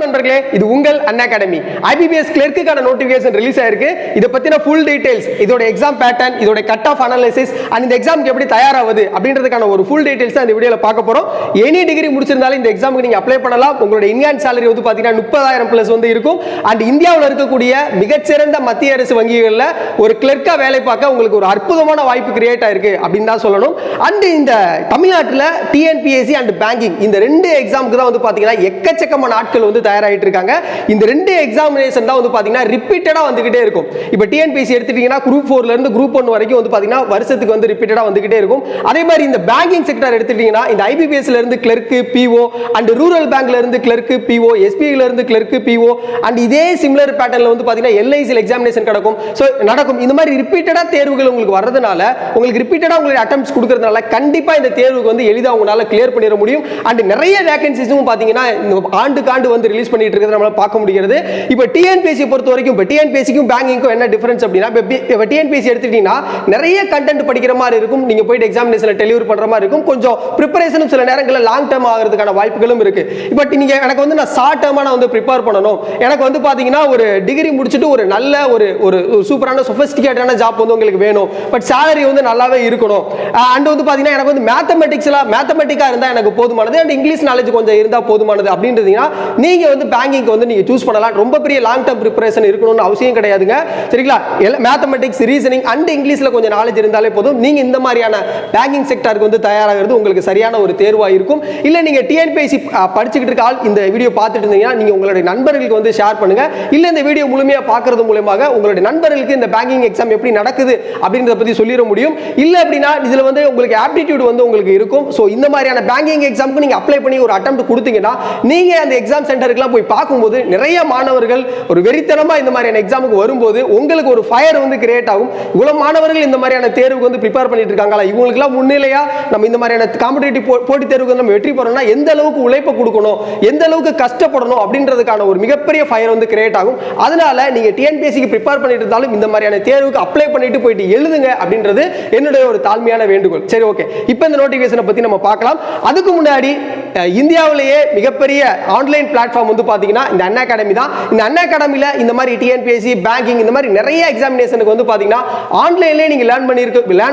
நண்பர்களே, இது உங்கள் அண்ணா அகாடமி. IBPS கிளர்க்குக்கான நோட்டிபிகேஷன் ரிலீஸ் ஆயிருக்கு. இத பத்தின ஃபுல் டீடைல்ஸ், இதோட எக்ஸாம் பேட்டர்ன், இதோட கட் ஆஃப் அனாலிசிஸ் அண்ட் இந்த எக்ஸாம்க்கு எப்படி தயாராவது அப்படின்றதுக்கான ஒரு ஃபுல் டீடைல்ஸ் இந்த வீடியோல பார்க்க போறோம். எனி டிகிரி முடிச்சிருந்தாலும் இந்த எக்ஸாமுக்கு நீங்க அப்ளை பண்ணலாம். உங்களுடைய இன்ஹேண்ட் salary வந்து பாத்தீங்கன்னா 30,000 பிளஸ் வந்து இருக்கும். அண்ட் இந்தியாவில் இருக்கக்கூடிய மிகச்சிறந்த மத்திய அரசு வங்கிகளில் ஒரு கிளர்க்கா வேலை பார்க்க உங்களுக்கு ஒரு அற்புதமான வாய்ப்பு கிரியேட் ஆயிருக்கு அப்படின்னு தான் சொல்லணும். அண்ட் இந்த தமிழ்நாட்டில் TNPSC அண்ட் பேங்கிங் இந்த ரெண்டு எக்ஸாமுக்கு தான் வந்து பாத்தீங்கன்னா எக்கச்சக்கமான ஆட்கள் வந்து தயாராகிட்டு இருக்காங்க. இந்த ரெண்டு எக்ஸாமினேஷன் தான் வந்து பாத்தீங்கன்னா ரிப்பீட்டடா வந்துகிட்டே இருக்கும். இப்போ TNPSC எடுத்துட்டீங்கன்னா குரூப் 4ல இருந்து குரூப் 1 வரைக்கும் வந்து பாத்தீங்கன்னா வருஷத்துக்கு வந்து ரிப்பீட்டடா வந்துகிட்டே இருக்கும். அதே மாதிரி இந்த பேங்கிங் செக்டர் எடுத்துட்டீங்கன்னா இந்த IBPS ல இருந்து கிளர்க்கு PO அண்ட் ரூரல் பேங்க்ல இருந்து கிளர்க்கு PO, SBI ல இருந்து கிளர்க்கு PO அண்ட் இதே சிமிலர் பேட்டர்ன்ல வந்து பாத்தீங்கன்னா LIC எக்ஸாமினேஷன் நடக்கும். இந்த மாதிரி ரிப்பீட்டடா தேர்வுகள் உங்களுக்கு வர்றதுனால உங்களுக்கு ரிப்பீட்டடா உங்களுக்கு அட்டெம்ப்ட்ஸ் கொடுக்கிறதுனால கண்டிப்பா இந்த தேர்வுக்கு வந்து எளிதா உங்களால கிளியர் பண்ணிட முடியும். அண்ட் நிறைய வேகன்சிஸும் பாத்தீங்கன்னா ஆண்டுக்கு வந்து ரிலீஸ் பண்ணிட்டு இருக்கிறத நம்மளால பார்க்க முடிகிறது. இப்போ TNPSC பொறுத்த வரைக்கும் இப்போ TNPSCக்கும் பேங்கிங்க்கும் என்ன டிஃபரன்ஸ் அப்படின்னா, இப்போ TNPSC எடுத்துட்டீங்கன்னா நிறைய கண்டென்ட் படிக்கிற மாதிரி இருக்கும். நீங்க போயிட்டு எக்ஸாமினேஷன்ல டெலிவரி பண்ற மாதிரி இருக்கும். கொஞ்சம் ப்ரிப்பரேஷனும் சில நேரங்களில் லாங் டேர்ம் ஆகிறதுக்கான வாய்ப்புகளும் இருக்கு. பட் நீங்க எனக்கு வந்து நான் ஷார்ட் டேர்மா நான் வந்து ப்ரிப்பேர் பண்ணணும், எனக்கு வந்து பாத்தீங்கன்னா ஒரு டிகிரி முடிச்சுட்டு ஒரு நல்ல ஒரு சூப்பரான சொபிஸ்டிகேட்டான ஜாப் வந்து உங்களுக்கு வேணும், பட் salary வந்து நல்லாவே இருக்கணும். அண்ட் வந்து பாத்தீங்கன்னா எனக்கு வந்து மேத்தமெட்டிக்கா இருந்தா எனக்கு போதுமானது, அண்ட் இங்கிலீஷ் நாலேஜ் கொஞ்சம் இருந்தா போதுமானது அப்படின்றீங்கன்னா நீங்க வந்து பேங்கிங் வந்து நீங்க சூஸ் பண்ணலாம். ரொம்ப பெரிய லாங் டேர்ம் ப்ரிப்பரேஷன் இருக்கணும்னு அவசியம் கிடையாதுங்க. சரிங்களா? மேத்தமெட்டிக்ஸ், ரீசனிங் அண்ட் இங்கிலீஷ்ல கொஞ்சம் நாலேஜ் இருந்தாலே போதும். நீங்க இந்த மாதிரியான பேங்கிங் செக்டருக்கு வந்து தயாராகிறது உங்களுக்கு சரியான ஒரு தேர்வா இருக்கும். இல்ல நீங்க TNPSC படிச்சுக்கிட்டு இருக்க ஆள் இந்த வீடியோ பார்த்துட்டு இருந்தீங்கன்னா நீங்க உங்களுடைய நண்பர்களுக்கு வந்து ஷேர் பண்ணுங்க. இல்ல இந்த வீடியோ முழுமையா பார்க்கிறது மூலமாக உங்களுடைய நண்பர்களுக்கு இந்த பேங்கிங் எக்ஸாம் எப்படி நடக்குது அப்படின்றத பத்தி சொல்லிட முடியும். இல்ல அப்படின்னா இதுல வந்து உங்களுக்கு ஆப்டிடியூட் வந்து உங்களுக்கு இருக்கும். சோ இந்த மாதிரியான பேங்கிங் எக்ஸாம்க்கு நீங்க அப்ளை பண்ணி ஒரு அட்டெம்ப்ட் கொடுத்தீங்கன்னா நீங்க அந்த எக்ஸாம் சென்டருக்குலாம் போய் பார்க்கும்போது நிறைய மாணவர்கள் ஒரு வெறித்தனமா இந்த மாதிரியான எக்ஸாமுக்கு வரும்போது உங்களுக்கு ஒரு ஃபயர் வந்து கிரியேட் ஆகும். இவ்வளவு மாணவர்கள் இந்த மாதிரியான தேர்வுக்கு வந்து ப்ரிப்பேர் பண்ணிட்டு இருக்காங்களா, இவங்களுக்குலாம் முன்னிலையா நம்ம இந்த மாதிரியான காம்படிட்டிவ் போட்டி தேர்வுக்கு நம்ம வெற்றி பெறணும்னா எந்த அளவுக்கு உழைப்பு கொடுக்கணும், எந்த அளவுக்கு கஷ்டப்படணும் அப்படின்றதுக்கான ஒரு மிகப்பெரிய ஃபயர் வந்து கிரியேட் ஆகும். அதனால நீங்க TNPSCக்கு ப்ரிப்பேர் பண்ணிட்டு இருந்தாலும் இந்த மாதிரியான தேர்வுக்கு அப்ளை பண்ணிட்டு போயிட்டு எழுதுங்க அப்படின்றது என்னுடைய ஒரு தாழ்மையான வேண்டுகோள். சரி, ஓகே. இப்போ இந்த நோட்டிபிகேஷனை பத்தி நம்ம பார்க்கலாம். அதுக்கு முன்னாடி இந்தியாவிலேயே மிகப்பெரிய ஆன்லைன் பிளாட்ஃபார்ம் வந்து பாத்தீங்கன்னா இந்த அண்ணா அகாடமி தான். இந்த அண்ணா அகாடமில இந்த மாதிரி TNPSC, பேங்கிங் இந்த மாதிரி நிறைய எக்ஸாமினேஷனுக்கு வந்து பாத்தீங்கன்னா ஆன்லைன்லயே நீங்க லேர்ன்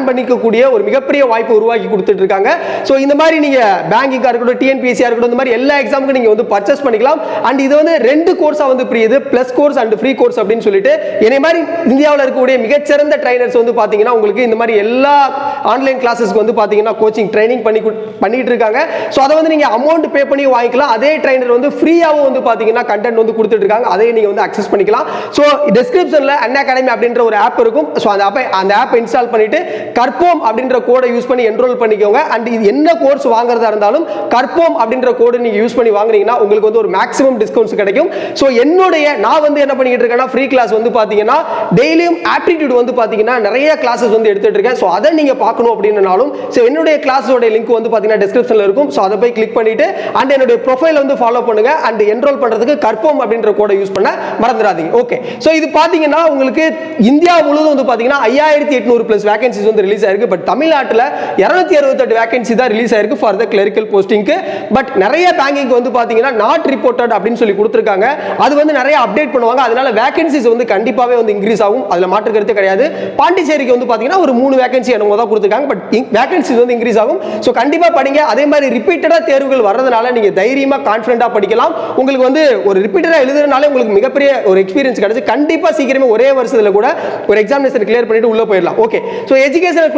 பண்ணிக்கக்கூடிய ஒரு மிகப்பெரிய வாய்ப்பு உருவாக்கி கொடுத்துட்டு இருக்காங்க. சோ இந்த மாதிரி நீங்க பேங்கிங்கா இருக்கட்டும், TNPSC இருக்கட்டும், இந்த மாதிரி எல்லா எக்ஸாமுக்கும் நீங்க வந்து பர்ச்சேஸ் பண்ணிக்கலாம். அண்ட் இது வந்து ரெண்டு கோர்ஸா வந்து பிரியுது, plus course and free course அப்படின்னு சொல்லிட்டு. இதே மாதிரி இந்தியாவில் இருக்கக்கூடிய மிகச்சிறந்த ட்ரைனர்ஸ் வந்து பாத்தீங்கன்னா உங்களுக்கு இந்த மாதிரி எல்லா ஆன்லைன் கிளாஸஸ்க்கு வந்து பாத்தீங்கன்னா கோச்சிங் ட்ரைனிங் பண்ணிட்டு இருக்காங்க. சோ அதை வந்து நீங்க அமௌண்ட் பே பண்ணி வாங்கிக்கலாம். அதே ட்ரைனர் வந்து ஃப்ரீயாவும் வந்து பாத்தீங்கன்னா கண்டென்ட் வந்து கொடுத்துட்டு இருக்காங்க. அதை நீங்க வந்து அக்சஸ் பண்ணிக்கலாம். சோ டிஸ்கிரிப்ஷன்ல அண்ணா அகாடமி அப்படின்ற ஒரு ஆப் இருக்கும். சோ அந்த ஆப் இன்ஸ்டால் பண்ணிட்டு கற்போம் அப்படின்ற கோடை யூஸ் பண்ணி என்ரோல் பண்ணிக்கோங்க. அண்ட் இது என்ன கோர்ஸ் வாங்குறதா இருந்தாலும் கற்போம் அப்படின்ற கோடை நீங்க யூஸ் பண்ணி வாங்குனீங்கன்னா உங்களுக்கு வந்து ஒரு மேக்ஸிமம் டிஸ்கவுண்ட்ஸ் கிடைக்கும். சோ நான் வந்து என்ன பண்ணிட்டு இருக்கேன்னா ஃப்ரீ கிளாஸ் வந்து பாத்தீங்கன்னா டெய்லியும் ஆப்டிடியூட் வந்து பாத்தீங்கன்னா நிறைய கிளாसेस வந்து எடுத்துட்டு இருக்கேன். சோ அதை நீங்க பார்க்கணும் அப்படினாலும் சோ என்னுடைய கிளாஸோட லிங்க் வந்து பாத்தீங்கன்னா டிஸ்கிரிப்ஷன்ல இருக்கும். சோ அதை போய் கிளிக் பண்ணிட்டு அண்ட் என்னுடைய ப்ரொஃபைல் வந்து ஃபாலோ பண்ணுங்க. அண்ட் என்ரோல் பண்றதுக்கு கற்போம் அப்படின்ற கோடை யூஸ் பண்ண மறந்துடாதீங்க. ஓகே. சோ இது பாத்தீங்கன்னா உங்களுக்கு இந்தியா முழுவதும் வந்து பாத்தீங்கன்னா 5800 பிளஸ் வேகன்சிஸ் வந்து ரிலீஸ் ஆயிருக்கு. பட் தமிழ்நாட்டுல 268 வேகன்சி தான் ரிலீஸ் ஆயிருக்கு ஃபார் தி கிளரிக்கல் போஸ்டிங்க்கு. பட் நிறைய பேங்கிங் வந்து பாத்தீங்கன்னா நாட் ரிப்போர்ட்டட் அப்படின்னு சொல்லி கொடுத்திருக்காங்க. அது வந்து நிறைய அப்டேட் பண்ணுவாங்க. அதனால வேகன்சிஸ் வந்து கண்டிப்பாவே வந்து இன்க்ரீஸ் ஆகும். அதுல மாற்று கருத்து கிடையாது. பாண்டிச்சேரிக்கு வந்து பாத்தீங்கன்னா ஒரு 3 வேகன்சி என்னமோ தான் கொடுத்திருக்காங்க. பட் வேகன்சிஸ் வந்து இன்க்ரீஸ் ஆகும். சோ கண்டிப்பா படிங்க. அதே மாதிரி ரிப்பீட்டடா தேர்வுகள் வர்றதுனால நீங்க தைரியமா கான்ஃபிடென்ட்டா படிக்கலாம். உங்களுக்கு வந்து ஒரு ரிப்பீட்டடா எழுதுறதுனால உங்களுக்கு மிகப்பெரிய ஒரு எக்ஸ்பீரியன்ஸ் கிடைச்சு கண்டிப்பா சீக்கிரமே ஒரே வருஷத்துல கூட ஒரு எக்ஸாமினேஷன் கிளியர் பண்ணிட்டு உள்ள போயிடலாம். ஓகே. சோ எஜுகேஷனல்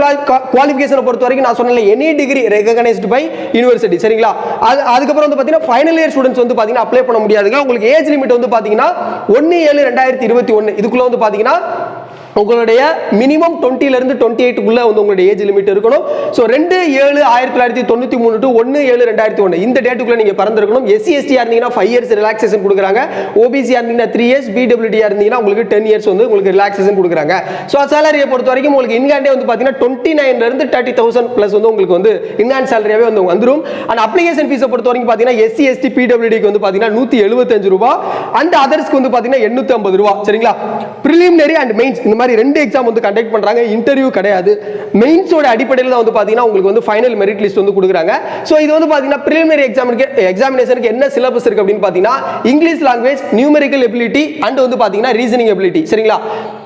குவாலிஃபிகேஷனை பொறுத்த வரைக்கும் நான் சொன்னேன் any degree recognised by university. சரிங்களா? அதுக்கப்புறம் வந்து பாத்தீங்கன்னா ஃபைனல் இயர் ஸ்டூடெண்ட்ஸ் வந்து பாத்தீங்கன்னா அப்ளை பண்ண முடியாதுங்க. உங்களுக்கு ஏஜ் லிமிட் வந்து பாத்தீங்கன்னா 1/7/2021 இதுக்குள்ள வந்து பாத்தீங்கன்னா உங்களுடைய மினிமம் 20 ல இருந்து 28 குள்ள வந்து உங்களுடைய ஏஜ் லிமிட் இருக்கணும். சோ 2/7/1993 டு 1/7/2001 இந்த டேட்டுக்குள்ள நீங்க பிறந்திருக்கணும். SC ST இருந்தீங்கன்னா 5 இயர்ஸ் ரிலாக்சேஷன் கொடுக்குறாங்க. OBC இருந்தீங்கன்னா 3 இயர்ஸ், PWD இருந்தீங்கன்னா உங்களுக்கு 10 இயர்ஸ் வந்து உங்களுக்கு ரிலாக்சேஷன் கொடுக்குறாங்க. சோ சாலரியை பொறுத்த வரைக்கும் உங்களுக்கு இன்ஹேண்டே வந்து பாத்தீங்கன்னா 29 ல இருந்து 30,000 பிளஸ் வந்து உங்களுக்கு வந்து இன்ஹேண்ட் சாலரியாவே வந்து வந்துரும். அண்ட் அப்ளிகேஷன் ஃபீஸை பொறுத்த வரைக்கும் பாத்தீங்கன்னா SC ST PWD க்கு வந்து பாத்தீங்கன்னா 175 ரூபாய், அண்ட் அதர்ஸ்க்கு வந்து பாத்தீங்கன்னா 850 ரூபாய். சரிங்களா? பிரிலிமினரி அண்ட் மெயின்ஸ் இந்த மாதிரி 2 எக்ஸாம் வந்து கண்டக்ட் பண்றாங்க. இன்டர்வியூ கிடையாது. மெயின்ஸோட அடிப்படையில் தான் வந்து பாத்தீங்கன்னா உங்களுக்கு வந்து ஃபைனல் மெரிட் லிஸ்ட் வந்து கொடுக்குறாங்க. ஸோ இது வந்து பாத்தீங்கன்னா பிரிலிமினரி எக்ஸாமினேஷனுக்கு என்ன சிலபஸ் இருக்கு அப்படின்னு பாத்தீங்கன்னா English language, numerical ability and வந்து பாத்தீங்கன்னா ரீசனிங் எபிலிட்டி. சரிங்களா?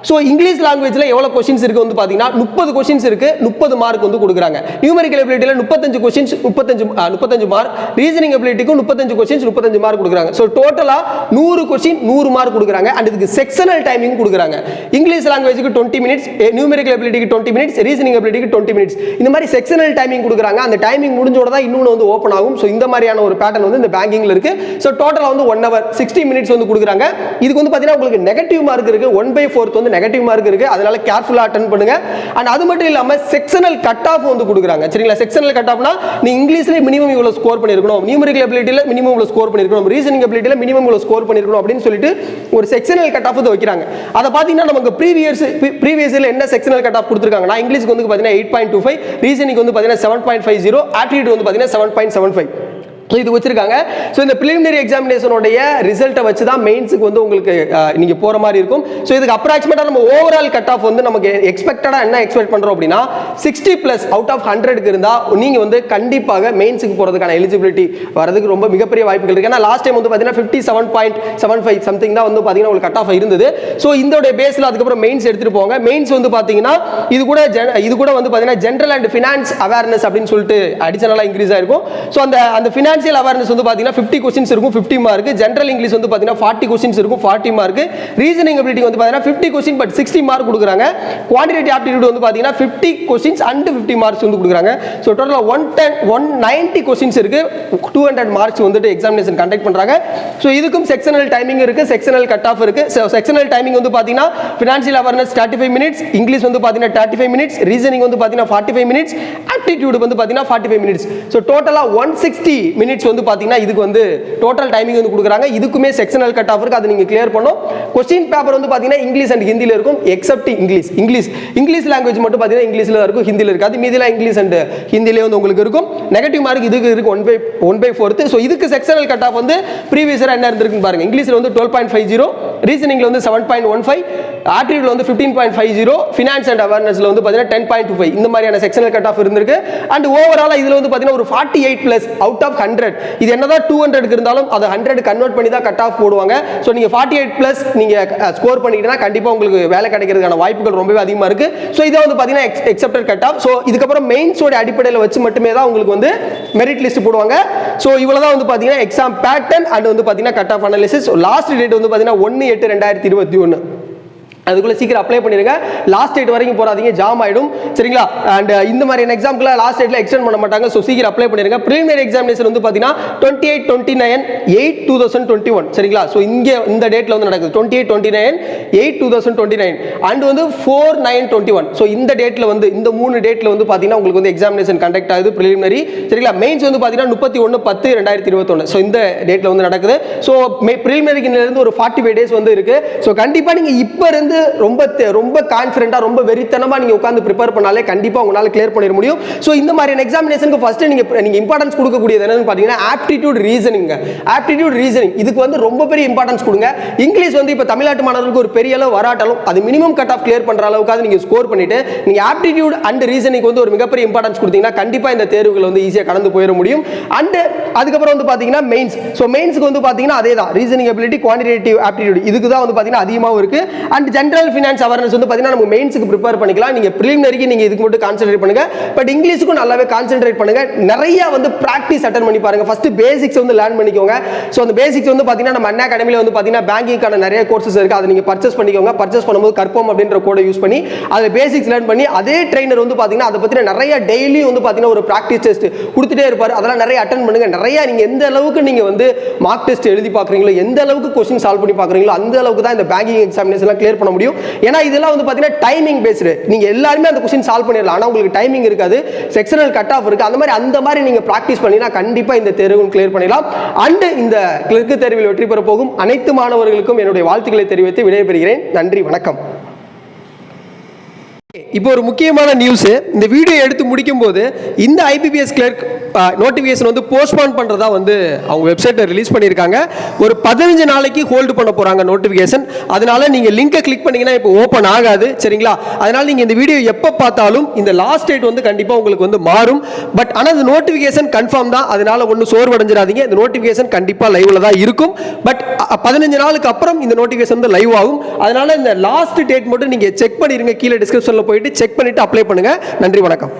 ஸோ இங்கிலீஷ் லாங்குவேஜ்ல எவ்வளவு கொஸ்டின்ஸ் இருக்கு வந்து பாத்தீங்கன்னா 30 கொஸ்டின்ஸ் இருக்கு, 30 மார்க் வந்து கொடுக்குறாங்க. நியூமெரிக்கல் எபிலிட்டில 35 கொஸ்டின்ஸ் 35 மார்க், ரீசனிங் எபிலிட்டிக்கும் 35 கொஸ்டின்ஸ் 35 மார்க் கொடுக்குறாங்க. ஸோ டோட்டலா 100 கொஸ்டின் 100 மார்க் கொடுக்குறாங்க. அண்ட் இதுக்கு செக்ஷனல் டைமிங் கொடுக்குறாங்க. இங்கிலீஷ் லாங்குவேஜுக்கு 20 மினிட்ஸ், நியூமெரிக்கல் எபிலிட்டிக்கு 20 மினிட்ஸ், ரீசனிங் எபிலிட்டிக்கு 20 மினிட்ஸ். இந்த மாதிரி செக்ஷனல் டைமிங் கொடுக்குறாங்க. அந்த டைமிங் முடிஞ்சோட தான் இன்னொன்று வந்து ஓப்பன் ஆகும். ஸோ இந்த மாதிரியான ஒரு பேட்டர்ன் வந்து இந்த பேங்கிங்ல இருக்கு. ஸோ டோட்டலா வந்து 1 hour 60 மினிட்ஸ் வந்து கொடுக்குறாங்க. இதுக்கு வந்து பாத்தீங்கன்னா உங்களுக்கு நெகட்டிவ் மார்க் இருக்கு, 1/4 வந்து நெகட்டிவ் மார்க் இருக்கு. அதனால கேர்ஃபுல்லா அட்டெண்ட் பண்ணுங்க. அண்ட் அது மட்டும் இல்லாம செக்ஷனல் கட் ஆஃப் வந்து கொடுக்குறாங்க. சரிங்களா? செக்ஷனல் கட் ஆஃப்னா நீ இங்கிலீஷ்ல மினிமம் இவ்வளவு ஸ்கோர் பண்ணிருக்கணும், நியூமெரிக்கல் எபிலிட்டில மினிமம் இவ்வளவு ஸ்கோர் பண்ணிருக்கணும், ரீசனிங் எபிலிட்டில மினிமம் இவ்வளவு ஸ்கோர் பண்ணிருக்கணும் அப்படின்னு சொல்லிட்டு ஒரு செக்ஷனல் கட் ஆஃப் வந்து வைக்கிறாங்க. அத பாத்தீங்கன்னா நமக்கு ப்ரீவியஸ் இயர்ல என்ன செக்ஷனல் கட் ஆஃப் கொடுத்திருக்காங்கன்னா இங்கிலீஷ்க்கு வந்து பாத்தீங்கன்னா 8.25, ரீசனிங் வந்து பாத்தீங்கன்னா 7.50, ஆப்டிட்யூட் வந்து பாத்தீங்கன்னா 7.75. இது வச்சிருக்காங்க. ஸோ இந்த பிலிமினரி எக்ஸாமினேஷனோடைய ரிசல்ட்டை வச்சு தான் மெயின்ஸுக்கு வந்து உங்களுக்கு நீங்க போற மாதிரி இருக்கும். ஸோ இதுக்கு அப்ராக்சிமேட்டா நம்ம ஓவரால் கட் ஆஃப் வந்து நமக்கு எக்ஸ்பெக்டடா என்ன எக்ஸ்பெக்ட் பண்றோம் அப்படின்னா 60+ அவுட் ஆஃப் 100க்கு இருந்தா நீங்க வந்து கண்டிப்பாக மெயின்ஸுக்கு போறதுக்கான எலிஜிபிலிட்டி வரதுக்கு ரொம்ப மிகப்பெரிய வாய்ப்புகள் இருக்கு. ஏன்னா லாஸ்ட் டைம் வந்து பாத்தீங்கன்னா 57.75 சம்திங் தான் வந்து பாத்தீங்கன்னா உங்களுக்கு கட் ஆஃப் இருந்தது. ஸோ இந்த பேஸ்ல அதுக்கப்புறம் மெயின்ஸ் எடுத்துட்டு போங்க. மெயின்ஸ் வந்து பாத்தீங்கன்னா இது கூட வந்து பாத்தீங்கன்னா ஜெனரல் அண்ட் ஃபினான்ஸ் அவேர்னஸ் அப்படின்னு சொல்லிட்டு அடிஷனலா இன்க்ரீஸ் ஆயிருக்கும். ஸோ அந்த ஃபினான்சியல் அவேர்னஸ் வந்து பாத்தீங்கன்னா 50 கொஸ்டின்ஸ் இருக்கும், 50 மார்க். ஜெனரல் இங்கிலீஷ் வந்து பாத்தீங்கன்னா 40 கொஸ்டின்ஸ் இருக்கும், 40 மார்க். ரீசனிங் எபிலிட்டி வந்து பாத்தீங்கன்னா 50 கொஸ்டின் பட் 60 மார்க் கொடுக்குறாங்க. குவான்டிடேட்டிவ் ஆப்டிட்யூட் வந்து பாத்தீங்கன்னா 50 கொஸ்டின்ஸ் அண்ட் 50 மார்க்ஸ் வந்து கொடுக்குறாங்க. ஸோ டோட்டலா 190 கொஸ்டின்ஸ் இருக்கு, 200 மார்க்ஸ் வந்துட்டு எக்ஸாமினேஷன் கண்டக்ட் பண்றாங்க. ஸோ இதுக்கும் செக்ஷனல் டைமிங் இருக்கு, செக்ஷனல் கட் ஆஃப் இருக்கு. செக்ஷனல் டைமிங் வந்து பாத்தீங்கன்னா ஃபினான்சியல் அவேர்னஸ் 35 மினிட்ஸ், இங்கிலீஷ் வந்து பாத்தீங்கன்னா 35 மினிட்ஸ், ரீசனிங் வந்து பாத்தீங்கன்னா 45 மினிட்ஸ், ஆப்டிட்யூட் வந்து பாத்தீங்கன்னா 45 மினிட்ஸ். ஸோ டோட்டலா 160 மினிட்ஸ் வந்து பாத்தீங்கன்னா இதுக்கு வந்து டோட்டல் டைமிங் வந்து கொடுக்குறாங்க. இதுக்குமே செக்ஷனல் கட் ஆஃப் இருக்கு, அது நீங்க கிளியர் பண்ணணும். क्वेश्चन பேப்பர் வந்து பாத்தீங்கன்னா இங்கிலீஷ் அண்ட் ஹிந்தில இருக்கும், எக்ஸப்ட் இங்கிலீஷ் லாங்குவேஜ் மட்டும் பாத்தீங்கன்னா இங்கிலீஷ்ல இருக்கும், ஹிந்தில இருக்காது. மீதிலாம் இங்கிலீஷ் அண்ட் ஹிந்திலே வந்து உங்களுக்கு இருக்கும். நெகட்டிவ் மார்க் இதுக்கு இருக்கு 1/4. சோ இதுக்கு செக்ஷனல் கட் ஆஃப் வந்து ப்ரீவியஸ் இயர் என்ன இருந்திருக்குன்னு பாருங்க. இங்கிலீஷ்ல வந்து 12.50, ரீசனிங்ல வந்து 7.15, ஆப்டிட்யூட்ல வந்து 15.50, ஃபினான்ஸ் அண்ட் அவேர்னஸ்ல வந்து பாத்தீங்கன்னா 10.25. இந்த மாதிரியான செக்ஷனல் கட் ஆஃப் இருந்திருக்கு. அண்ட் ஓவராலா இதுல வந்து பாத்தீங்கன்னா ஒரு 48+ அவுட் ஆஃப் 100. இது என்னதான் 200 இருந்தாலும் அது 100 கன்வெர்ட் பண்ணி தான் கட் ஆஃப் போடுவாங்க. சோ நீங்க 48+ நீங்க ஸ்கோர் பண்ணிட்டீங்கன்னா கண்டிப்பா உங்களுக்கு வேலை கிடைக்கிறதுக்கான வாய்ப்புகள் ரொம்பவே அதிகமா இருக்கு. சோ இத வந்து பாத்தீங்கன்னா எக்ஸெப்டட் கட் ஆஃப். சோ இதுக்கு அப்புறம் மெயின்ஸோட அடிப்படையில் வச்சு மட்டுமே தான் உங்களுக்கு வந்து மெரிட் லிஸ்ட் போடுவாங்க. சோ இவ்வளவுதான் வந்து பாத்தீங்கன்னா எக்ஸாம் பேட்டர்ன் அண்ட் வந்து பாத்தீங்கன்னா cut off analysis. Last date வந்து பாத்தீங்கன்னா 1/8/2021. அதுக்குள்ள சீக்கிரம் அப்ளை பண்ணிருங்க. லாஸ்ட் டேட் வரைக்கும் போறாதீங்க, ஜாம் ஆயிடும். சரிங்களா? அண்ட் இந்த மாதிரி எக்ஸாம்க்குள்ள லாஸ்ட் டேட்ல எக்ஸ்டெண்ட் பண்ண மாட்டாங்க. சோ சீக்கிரம் அப்ளை பண்ணிருங்க. பிரிலிமினரி எக்ஸாமினேஷன் வந்து பாத்தீங்கன்னா 28/29/8/2021. சரிங்களா? சோ இங்க இந்த டேட்ல வந்து நடக்குது 28/29/8/2029 அண்ட் வந்து 4/9/21. சோ இந்த டேட்ல வந்து இந்த 3 டேட்ல வந்து பாத்தீங்கன்னா உங்களுக்கு வந்து எக்ஸாமினேஷன் கண்டக்ட் ஆகுது பிரிலிமினரி. சரிங்களா? மெயின்ஸ் வந்து பாத்தீங்கன்னா 31/10/2021. சோ இந்த டேட்ல வந்து நடக்குது. சோ பிரிலிமினரிக்கு இருந்து ஒரு 45 டேஸ் வந்து இருக்கு. சோ கண்டிப்பா நீங்க இப்ப இருந்து ரொம்ப கான்ஃபிடென்ட்டா ரொம்ப வெறித்தனமா நீங்க உட்கார்ந்து ப்ரிப்பேர் பண்ணாலே கண்டிப்பா உங்களால கிளியர் பண்ணிர முடியும். சோ இந்த மாதிரியான எக்ஸாமினேஷனுக்கு ஃபர்ஸ்ட் நீங்க இம்பார்ட்டன்ஸ் கொடுக்கக்கூடியது என்னன்னு பாத்தீங்கன்னா ஆப்டிட்யூட் ரீசனிங். இதுக்கு வந்து ரொம்ப பெரிய இம்பார்ட்டன்ஸ் கொடுங்க. இங்கிலீஷ் வந்து இப்ப தமிழ்நாட்டு மாணவர்களுக்கு ஒரு பெரிய அளவு வராட்டாலும் அது மினிமம் கட் ஆஃப் கிளியர் பண்ற அளவுக்கு நீங்க ஸ்கோர் பண்ணிட்டு நீங்க ஆப்டிட்யூட் அண்ட் ரீசனிங் வந்து ஒரு மிகப்பெரிய இம்பார்ட்டன்ஸ் கொடுத்தீங்கன்னா கண்டிப்பா இந்த தேர்வுகள் வந்து ஈஸியா கடந்து போயிட முடியும். அண்ட் அதுக்கப்புறம் வந்து பாத்தீங்கன்னா மெயின்ஸ். சோ மெயின்ஸ்க்கு வந்து பாத்தீங்கன்னா அதேதான் ரீசனிங் எபிலிட்டி, குவான்டிடேட்டிவ் ஆப்டிட்யூட் இதுக்கு தான் வந்து பாத்தீங்கன்னா அதிகமாவும் இருக்கு. அண்ட் ஜெனரல் ஃபினான்ஸ் அவேர்னஸ் வந்து பாத்தீங்கன்னா நம்ம மெயின்ஸ்க்கு ப்ரிப்பேர் பண்ணிக்கலாம். நீங்க பிரிலிமினரிக்கு நீங்க இதுக்கு மட்டும் கான்சென்ட்ரேட் பண்ணுங்க. பட் இங்கிலீஷ்க்கும் நல்லாவே கான்சென்ட்ரேட் பண்ணுங்க. நிறைய வந்து பிராக்டிஸ் அட்டெண்ட் பண்ணி பாருங்க. ஃபர்ஸ்ட் பேசிக்ஸ் வந்து லேர்ன் பண்ணிக்கோங்க. சோ அந்த பேசிக்ஸ் வந்து பாத்தீங்கன்னா நம்ம அண்ணா அகாடமில வந்து பாத்தீங்கன்னா பேங்கிங்கான நிறைய கோர்சஸ் இருக்கு. அதை நீங்க பர்ச்சேஸ் பண்ணிக்கோங்க. பர்ச்சேஸ் பண்ணும்போது கற்போம் அப்படின்ற கோடை யூஸ் பண்ணி அதை பேசிக்ஸ் லேர்ன் பண்ணி அதே ட்ரெய்னர் வந்து பாத்தீங்கன்னா அதை பத்தின நிறைய டெய்லி வந்து பாத்தீங்கன்னா ஒரு பிராக்டிஸ் டெஸ்ட் கொடுத்துட்டே இருப்பாரு. அதெல்லாம் நிறைய அட்டெண்ட் பண்ணுங்க. நிறைய நீங்க எந்த அளவுக்கு நீங்க வந்து மார்க் டெஸ்ட் எழுதி பாக்குறீங்களோ, எந்த அளவுக்கு क्वेश्चन சால்வ் பண்ணி பாக்குறீங்களோ அந்த அளவுக்கு தான் இந்த பேங்கிங் எக்ஸாமினேஷன் கிளியர் பண்ண முடியும். ஏன்னா இதெல்லாம் வந்து பாத்தீங்கன்னா டைமிங் பேஸ்டு. நீங்க எல்லாரும் அந்த क्वेश्चन சால்வ் பண்ணிடலாம். ஆனா உங்களுக்கு டைமிங் இருக்காது, செக்ஷனல் கட் ஆஃப் இருக்கு. அந்த மாதிரி நீங்க பிராக்டிஸ் பண்ணினா கண்டிப்பா இந்த தேர்வும் கிளியர் பண்ணிடலாம். அண்ட் இந்த கிளர்க்கு தேர்வில் வெற்றி பெற போகும் அனைத்து மாணவர்களுக்கும் என்னுடைய வாழ்த்துக்களை தெரிவித்து விடைபெறுகிறேன். நன்றி, வணக்கம். இப்போ ஒரு முக்கியமான நியூஸ், இந்த வீடியோ எடுத்து முடிக்கும் போது இந்த ஐபிபிஎஸ் கிளர்க் நோட்டிஃபிகேஷன் வந்து போஸ்ட்போன் பண்றதா வந்து அவங்க வெப்சைட்ல ரிலீஸ் பண்ணியிருக்காங்க. ஒரு 15 நாளைக்கு ஹோல்டு பண்ண போறாங்க நோட்டிஃபிகேஷன். அதனால நீங்க லிங்கை கிளிக் பண்ணீங்கன்னா இப்போ ஓப்பன் ஆகாது, சரிங்களா? அதனால நீங்க இந்த வீடியோ எப்போ பார்த்தாலும் இந்த லாஸ்ட் டேட் வந்து கண்டிப்பா உங்களுக்கு வந்து மாறும். பட் ஆனால் இந்த நோட்டிஃபிகேஷன் கன்ஃபார்ம் தான், அதனால ஒன்றும் சோர்வடைஞ்சிடாதீங்க. இந்த நோட்டிஃபிகேஷன் கண்டிப்பா லைவ்ல தான் இருக்கும். பட் 15 நாளுக்கு அப்புறம் இந்த நோட்டிஃபிகேஷன் வந்து லைவ் ஆகும். அதனால இந்த லாஸ்ட் டேட் மட்டும் நீங்க செக் பண்ணிருங்க. கீழே டிஸ்கிரிப்ஷன்ல போயிட்டு செக் பண்ணிட்டு அப்ளை பண்ணுங்க. நன்றி, வணக்கம்.